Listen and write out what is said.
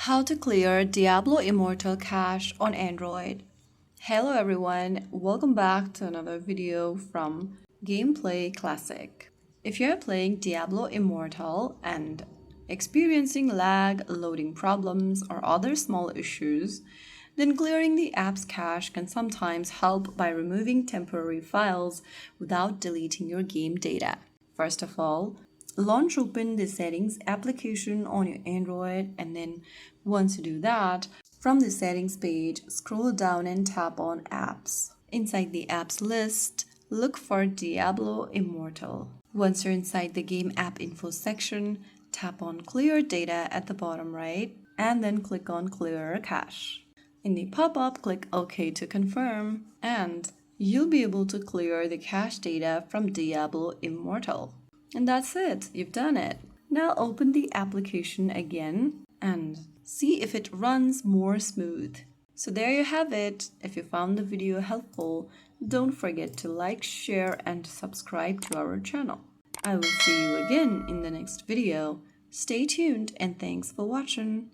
How to clear Diablo Immortal cache on Android. Hello everyone, welcome back to another video from Gameplay Classic. If you're playing Diablo Immortal and experiencing lag, loading problems, or other small issues, then clearing the app's cache can sometimes help by removing temporary files without deleting your game data. First of all, launch open the settings application on your Android, and then once you do that, from the settings page, scroll down and tap on apps. Inside the apps list, look for Diablo Immortal. Once you're inside the game app info section, tap on clear data at the bottom right and then click on clear cache. In the pop-up, click OK to confirm, and you'll be able to clear the cache data from Diablo Immortal. And that's it, you've done it. Now open the application again and see if it runs more smooth. So there you have it. If you found the video helpful, don't forget to like, share, and subscribe to our channel. I will see you again in the next video. Stay tuned and thanks for watching.